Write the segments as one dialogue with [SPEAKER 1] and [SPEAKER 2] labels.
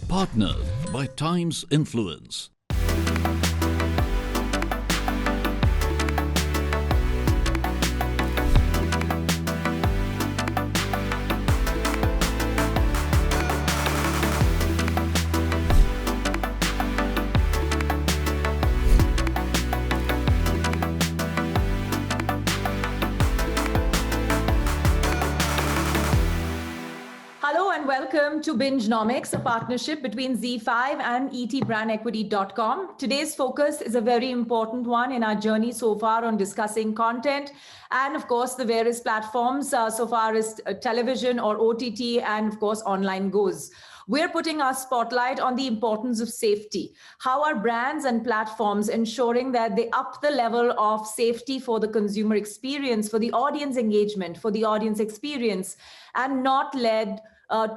[SPEAKER 1] Partnered by Times Influence.
[SPEAKER 2] Welcome to Bingenomics, a partnership between ZEE5 and etbrandequity.com. Today's focus is a very important one in our journey so far on discussing content and, of course, the various platforms so far as television or OTT and, of course, online goes. We're putting our spotlight on the importance of safety. How are brands and platforms ensuring that they up the level of safety for the consumer experience, for the audience engagement, for the audience experience, and not let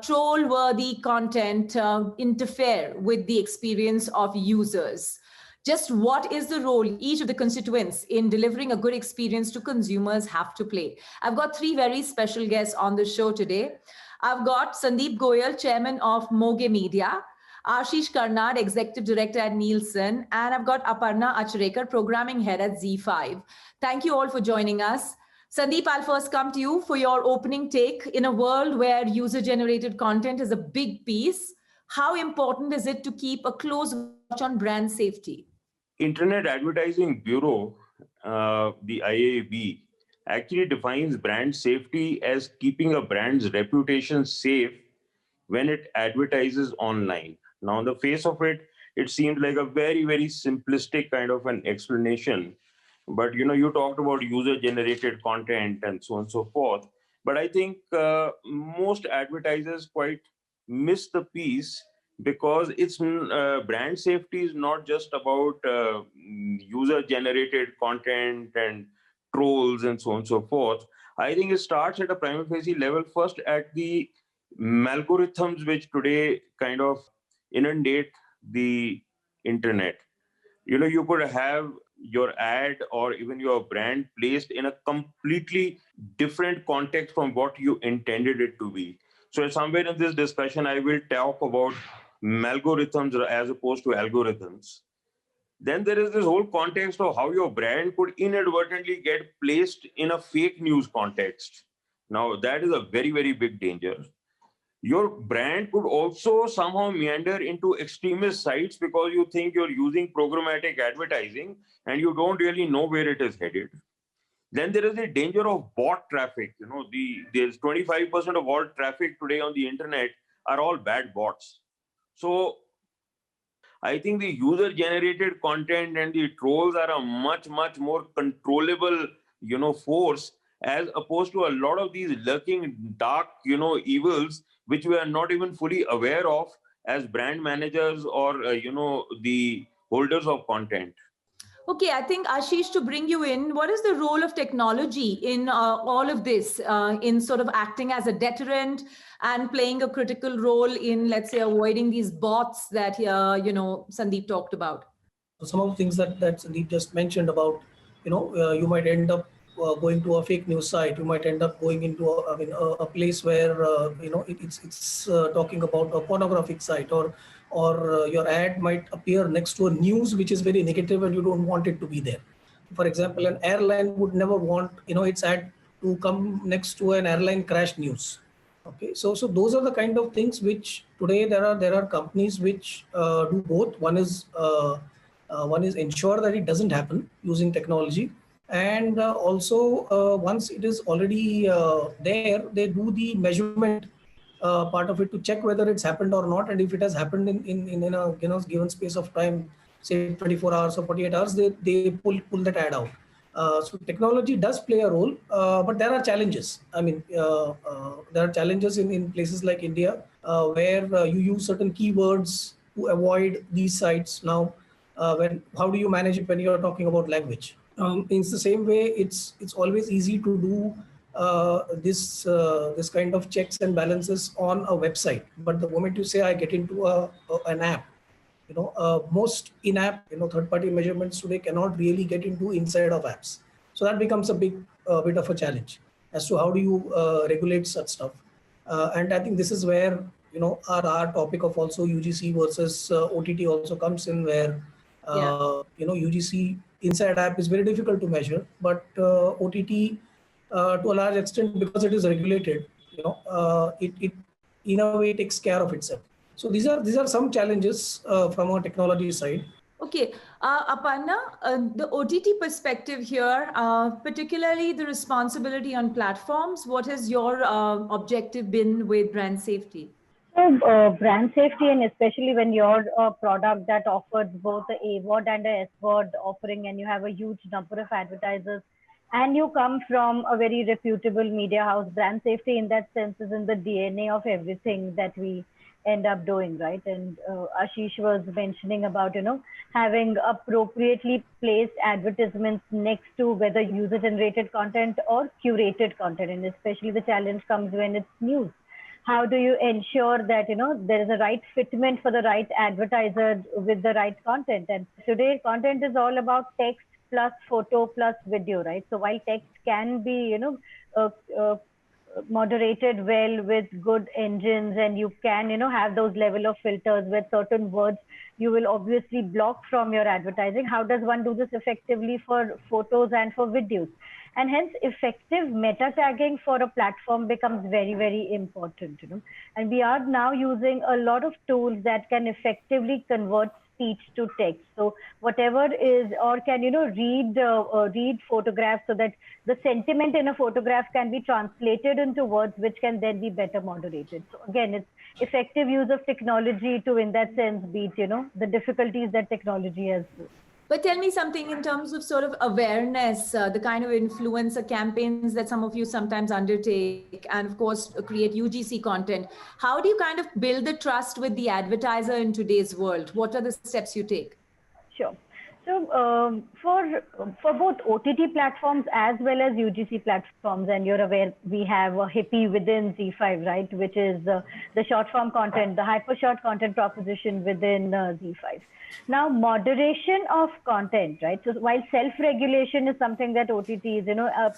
[SPEAKER 2] troll-worthy content interfere with the experience of users? Just what is the role each of the constituents in delivering a good experience to consumers have to play? I've got three very special guests on the show today. I've got Sandeep Goyal, chairman of Moge Media, Ashish Karnad, executive director at Nielsen, and I've got Aparna Achrekar, programming head at ZEE5. Thank you all for joining us. Sandeep, I'll first come to you for your opening take. In a world where user-generated content is a big piece, how important is it to keep a close watch on brand safety?
[SPEAKER 3] Internet Advertising Bureau, the IAB, actually defines brand safety as keeping a brand's reputation safe when it advertises online. Now, on the face of it, it seems like a very, very simplistic kind of an explanation. But, you talked about user-generated content and so on and so forth. But I think most advertisers quite miss the piece, because it's brand safety is not just about user-generated content and trolls and so on and so forth. I think it starts at a prima facie level first at the algorithms which today kind of inundate the internet. You could have your ad or even your brand placed in a completely different context from what you intended it to be. So somewhere in this discussion, I will talk about algorithms as opposed to algorithms. Then there is this whole context of how your brand could inadvertently get placed in a fake news context. Now, that is a very, very big danger. Your brand could also somehow meander into extremist sites because you think you're using programmatic advertising and you don't really know where it is headed. Then there is the danger of bot traffic. There's 25% of all traffic today on the internet are all bad bots. So I think the user-generated content and the trolls are a much, much more controllable, force, as opposed to a lot of these lurking dark, evils, which we are not even fully aware of as brand managers or, the holders of content.
[SPEAKER 2] Okay, I think, Ashish, to bring you in, what is the role of technology in all of this, in sort of acting as a deterrent and playing a critical role in, let's say, avoiding these bots that, Sandeep talked about?
[SPEAKER 4] Some of the things that Sandeep just mentioned about, you might end up going to a fake news site. You might end up going into a place where, it's talking about a pornographic site, or your ad might appear next to a news which is very negative and you don't want it to be there. For example, an airline would never want, its ad to come next to an airline crash news. Okay, so those are the kind of things which today there are companies which do both. One is ensure that it doesn't happen using technology, and also once it is already there, they do the measurement part of it to check whether it's happened or not, and if it has happened in a given space of time, say 24 hours or 48 hours, they pull that ad out. So technology does play a role, but there are challenges. I mean, there are challenges in places like India where you use certain keywords to avoid these sites. Now, how do you manage it when you're talking about language? In the same way, it's always easy to do this kind of checks and balances on a website. But the moment you say I get into an app, most in-app third-party measurements today cannot really get into inside of apps. So that becomes a bit of a challenge as to how do you regulate such stuff. And I think this is where, our topic of also UGC versus OTT also comes in, where
[SPEAKER 2] Yeah.
[SPEAKER 4] UGC inside app is very difficult to measure, but OTT to a large extent, because it is regulated, it in a way takes care of itself. So these are some challenges from a technology side.
[SPEAKER 2] Okay, Aparna, the OTT perspective here, particularly the responsibility on platforms, what has your objective been with brand safety?
[SPEAKER 5] So, brand safety, and especially when you're a product that offers both the A word and the S word offering, and you have a huge number of advertisers, and you come from a very reputable media house, brand safety in that sense is in the DNA of everything that we end up doing, right? And Ashish was mentioning about, having appropriately placed advertisements next to whether user generated content or curated content. And especially the challenge comes when it's news. How do you ensure that there is a right fitment for the right advertiser with the right content? And today content is all about text plus photo plus video, right? So while text can be uh, uh, moderated well with good engines, and you can have those level of filters with certain words you will obviously block from your advertising. How does one do this effectively for photos and for videos? And hence effective meta tagging for a platform becomes very, very important, and we are now using a lot of tools that can effectively convert speech to text. So whatever is, or can read photographs, so that the sentiment in a photograph can be translated into words, which can then be better moderated. So again, it's effective use of technology to, in that sense, beat the difficulties that technology has.
[SPEAKER 2] But tell me something in terms of sort of awareness, the kind of influencer campaigns that some of you sometimes undertake, and of course create UGC content. How do you kind of build the trust with the advertiser in today's world? What are the steps you take?
[SPEAKER 5] Sure. So for both OTT platforms as well as UGC platforms, and you're aware we have a HIPPY within ZEE5, right, which is the short form content, the hyper short content proposition within ZEE5. Now, moderation of content, right? So while self-regulation is something that OTTs,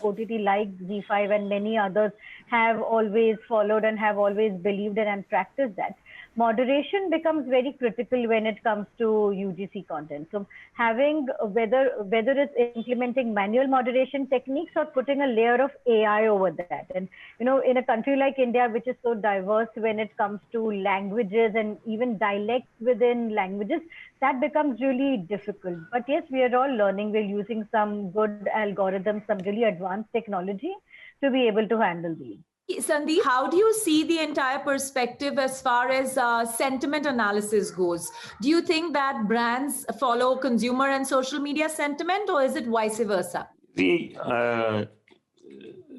[SPEAKER 5] OTT like ZEE5 and many others have always followed and have always believed in and practiced that, moderation becomes very critical when it comes to UGC content. So having, whether it's implementing manual moderation techniques or putting a layer of AI over that. And, in a country like India, which is so diverse when it comes to languages and even dialects within languages, that becomes really difficult. But yes, we are all learning. We're using some good algorithms, some really advanced technology to be able to handle these.
[SPEAKER 2] Sandeep, how do you see the entire perspective as far as sentiment analysis goes? Do you think that brands follow consumer and social media sentiment, or is it vice versa?
[SPEAKER 3] See,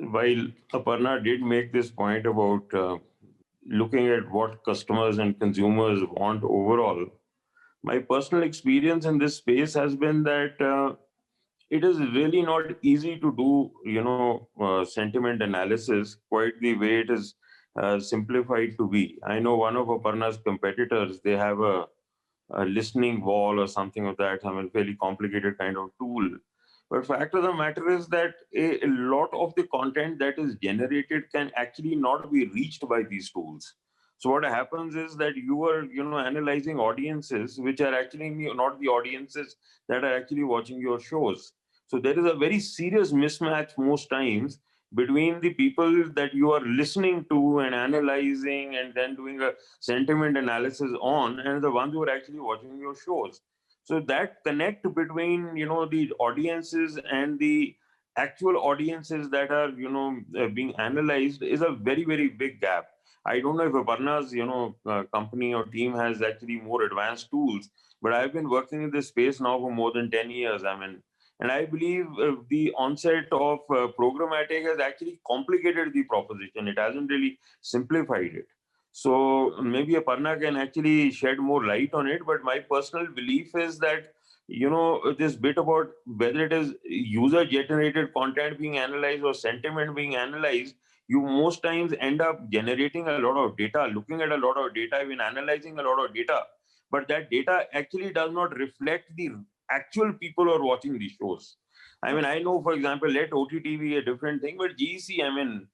[SPEAKER 3] while Aparna did make this point about looking at what customers and consumers want overall, my personal experience in this space has been that it is really not easy to do, sentiment analysis quite the way it is simplified to be. I know one of Aparna's competitors, they have a listening wall or something of that, fairly complicated kind of tool. But fact of the matter is that a lot of the content that is generated can actually not be reached by these tools. So what happens is that you are, analyzing audiences which are actually not the audiences that are actually watching your shows. So there is a very serious mismatch most times between the people that you are listening to and analyzing and then doing a sentiment analysis on, and the ones who are actually watching your shows. So that connect between, the audiences and the actual audiences that are, being analyzed is a very, very big gap. I don't know if Aparna's, company or team has actually more advanced tools, but I've been working in this space now for more than 10 years. And I believe the onset of programmatic has actually complicated the proposition. It hasn't really simplified it. So maybe Aparna can actually shed more light on it. But my personal belief is that, this bit about whether it is user-generated content being analyzed or sentiment being analyzed, you most times end up generating a lot of data, looking at a lot of data, even analyzing a lot of data. but that data actually does not reflect the actual people who are watching the shows. I mean, I know, for example, let OTT be a different thing, but GEC, I mean,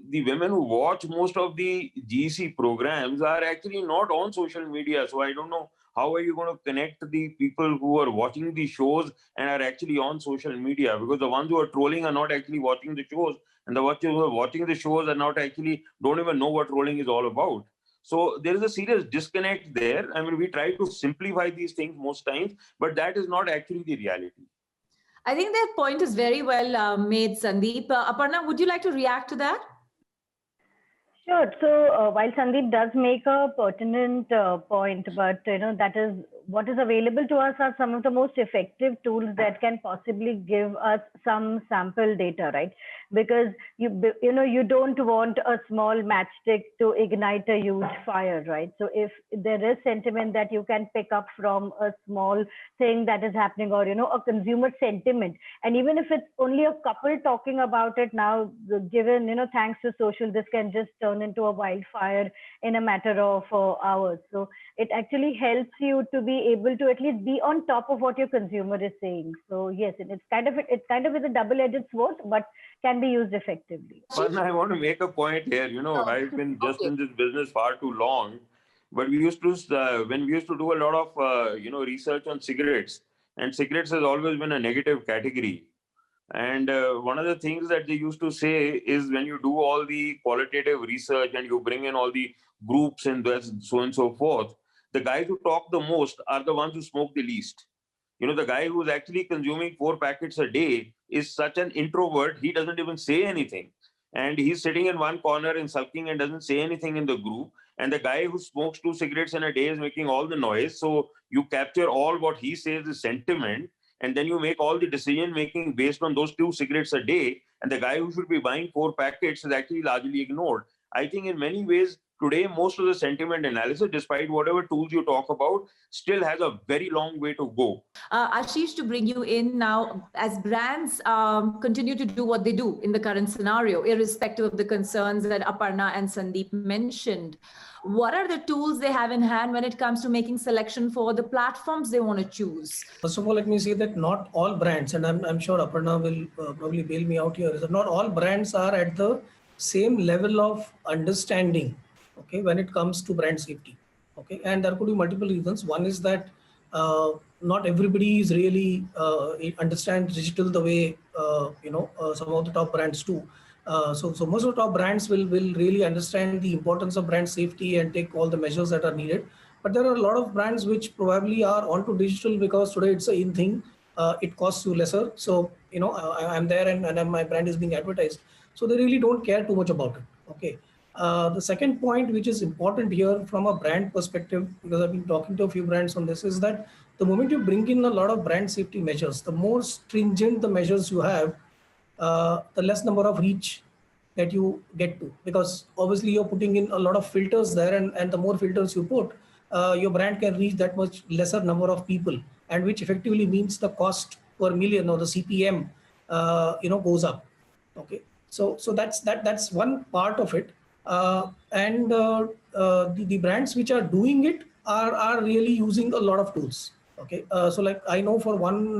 [SPEAKER 3] the women who watch most of the GEC programs are actually not on social media. So I don't know how are you going to connect the people who are watching the shows and are actually on social media, because the ones who are trolling are not actually watching the shows, and the ones who are watching the shows are not actually don't even know what trolling is all about. So there is a serious disconnect there. I mean, we try to simplify these things most times, but that is not actually the reality.
[SPEAKER 2] I think that point is very well made, Sandeep. Aparna, would you like to react to that?
[SPEAKER 5] Sure. So while Sandeep does make a pertinent point, but that is what is available to us are some of the most effective tools that can possibly give us some sample data, right? Because you don't want a small matchstick to ignite a huge fire, right? So if there is sentiment that you can pick up from a small thing that is happening, or a consumer sentiment, and even if it's only a couple talking about it now, given thanks to social, this can just turn into a wildfire in a matter of hours. So it actually helps you to be able to at least be on top of what your consumer is saying. So yes, it's kind of is a double-edged sword, but can be used effectively.
[SPEAKER 3] But I want to make a point here. I've been just in this business far too long, but we used to when we used to do a lot of research on cigarettes, and cigarettes has always been a negative category. And one of the things that they used to say is, when you do all the qualitative research and you bring in all the groups and so on and so forth, the guys who talk the most are the ones who smoke the least. The guy who's actually consuming 4 packets a day is such an introvert, he doesn't even say anything. And he's sitting in one corner and sulking and doesn't say anything in the group. And the guy who smokes 2 cigarettes in a day is making all the noise. So you capture all what he says is sentiment, and then you make all the decision making based on those 2 cigarettes a day. And the guy who should be buying 4 packets is actually largely ignored. I think in many ways, today, most of the sentiment analysis, despite whatever tools you talk about, still has a very long way to go.
[SPEAKER 2] Ashish, to bring you in now, as brands continue to do what they do in the current scenario, irrespective of the concerns that Aparna and Sandeep mentioned, what are the tools they have in hand when it comes to making selection for the platforms they want to choose?
[SPEAKER 4] First of all, let me say that not all brands, and I'm sure Aparna will probably bail me out here, is that not all brands are at the same level of understanding, okay, when it comes to brand safety. Okay, and there could be multiple reasons. One is that not everybody is really understands digital the way some of the top brands do. So most of the top brands will really understand the importance of brand safety and take all the measures that are needed. But there are a lot of brands which probably are onto digital because today it's a in thing. It costs you lesser. So I'm there and my brand is being advertised. So they really don't care too much about it. Okay. The second point, which is important here from a brand perspective, because I've been talking to a few brands on this, is that the moment you bring in a lot of brand safety measures, the more stringent the measures you have, the less number of reach that you get to, because obviously you're putting in a lot of filters there, and the more filters you put, your brand can reach that much lesser number of people, and which effectively means the cost per million, or the CPM goes up. Okay, so that's one part of it. The brands which are doing it are really using a lot of tools. Okay, so like I know for one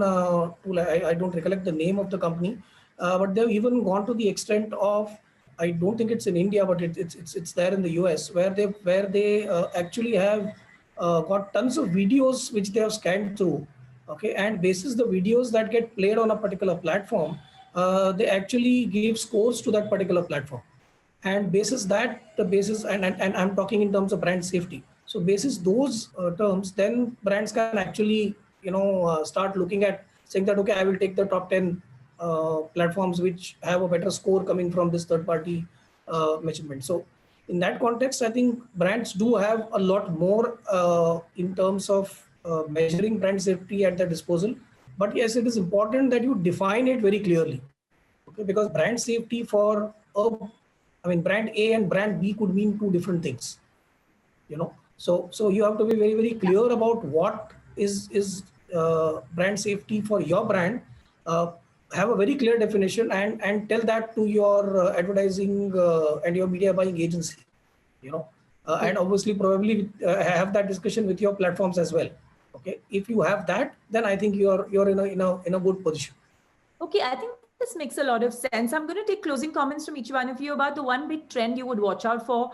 [SPEAKER 4] tool, I don't recollect the name of the company, but they've even gone to the extent of, I don't think it's in India, but it's there in the US, where they actually have got tons of videos which they have scanned through. Okay, and basis the videos that get played on a particular platform, they actually give scores to that particular platform. And basis that, the basis, and I'm talking in terms of brand safety. So basis those terms, then brands can actually start looking at saying that, okay, I will take the top 10 platforms which have a better score coming from this third party measurement. So in that context, I think brands do have a lot more in terms of measuring brand safety at their disposal. But yes, it is important that you define it very clearly. Okay, because brand safety for brand A and brand B could mean two different things. So you have to be very, very clear about what is brand safety for your brand. Have a very clear definition and tell that to your advertising and your media buying agency. and obviously probably have that discussion with your platforms as well. Okay, if you have that, then I think you're in a good position.
[SPEAKER 2] Okay, I think this makes a lot of sense. I'm going to take closing comments from each one of you about the one big trend you would watch out for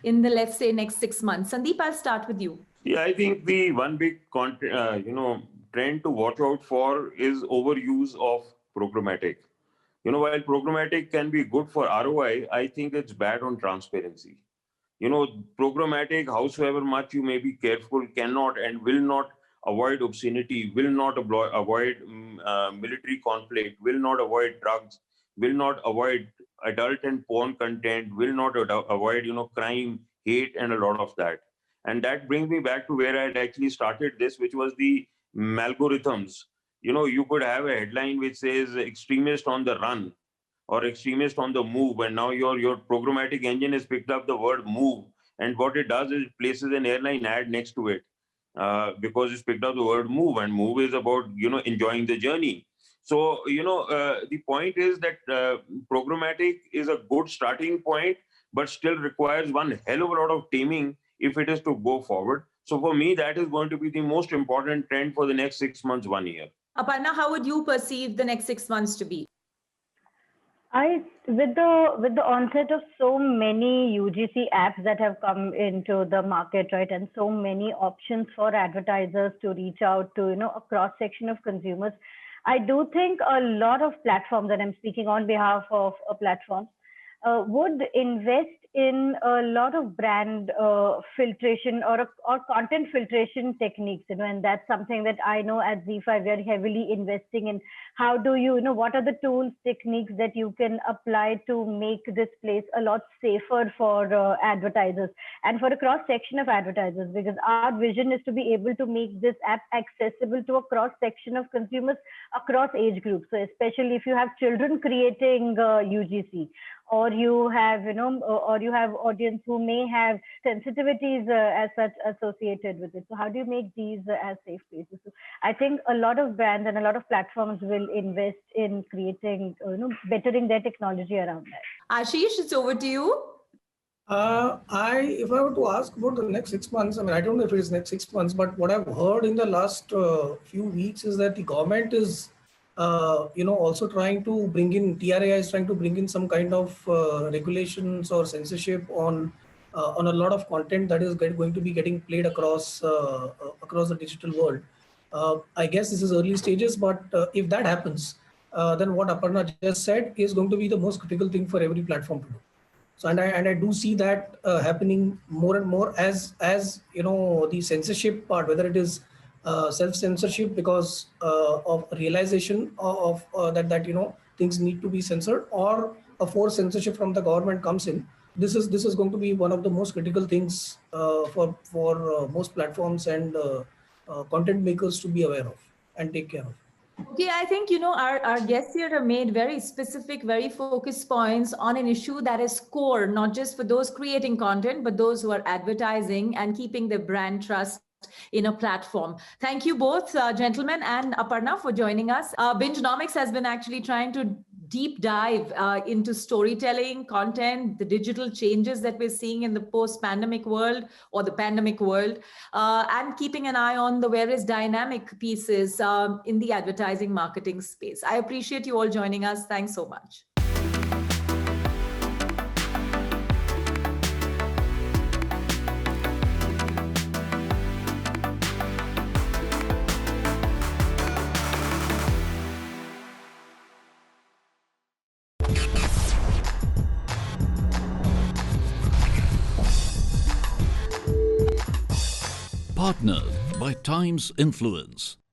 [SPEAKER 2] in the, let's say, next 6 months. Sandeep, I'll start with you.
[SPEAKER 3] Yeah, I think the one big trend to watch out for is overuse of programmatic. While programmatic can be good for ROI, I think it's bad on transparency. Programmatic, howsoever much you may be careful, cannot and will not avoid obscenity, will not avoid military conflict, will not avoid drugs, will not avoid adult and porn content, will not avoid, crime, hate, and a lot of that. And that brings me back to where I had actually started this, which was the algorithms. You could have a headline which says extremist on the run or extremist on the move, and now your programmatic engine has picked up the word move, and what it does is it places an airline ad next to it because it's picked up the word move, and move is about enjoying the journey. So the point is that programmatic is a good starting point, but still requires one hell of a lot of taming if it is to go forward. So for me, that is going to be the most important trend for the next 6 months, 1 year.
[SPEAKER 2] Aparna, how would you perceive the next 6 months to be?
[SPEAKER 5] With the onset of so many UGC apps that have come into the market, right, and so many options for advertisers to reach out to, a cross section of consumers, I do think a lot of platforms, and I'm speaking on behalf of platforms, would invest in a lot of brand filtration or content filtration techniques, and that's something that I know at ZEE5 we are heavily investing in. How do what are the tools, techniques that you can apply to make this place a lot safer for advertisers and for a cross section of advertisers? Because our vision is to be able to make this app accessible to a cross section of consumers across age groups. So especially if you have children creating UGC, or you have, or you have audience who may have sensitivities as such associated with it. So how do you make these as safe places? So I think a lot of brands and a lot of platforms will invest in creating, bettering their technology around that.
[SPEAKER 2] Ashish, it's over to you.
[SPEAKER 4] If I were to ask about the next 6 months, I don't know if it is next 6 months, but what I've heard in the last few weeks is that the government is also trying to bring in, TRAI is trying to bring in some kind of regulations or censorship on a lot of content that is going to be getting played across the digital world. I guess this is early stages, but if that happens, then what Aparna just said is going to be the most critical thing for every platform to do. So, and I do see that happening more and more as the censorship part, whether it is self-censorship because of realization of that things need to be censored, or a forced censorship from the government comes in. This is going to be one of the most critical things for most platforms and content makers to be aware of and take care of.
[SPEAKER 2] Okay, I think, our guests here have made very specific, very focused points on an issue that is core, not just for those creating content, but those who are advertising and keeping their brand trust in a platform. Thank you both, gentlemen, and Aparna for joining us. Bingenomics has been actually trying to deep dive into storytelling, content, the digital changes that we're seeing in the post-pandemic world or the pandemic world, and keeping an eye on the various dynamic pieces in the advertising marketing space. I appreciate you all joining us. Thanks so much.
[SPEAKER 1] Partnered by Times Influence.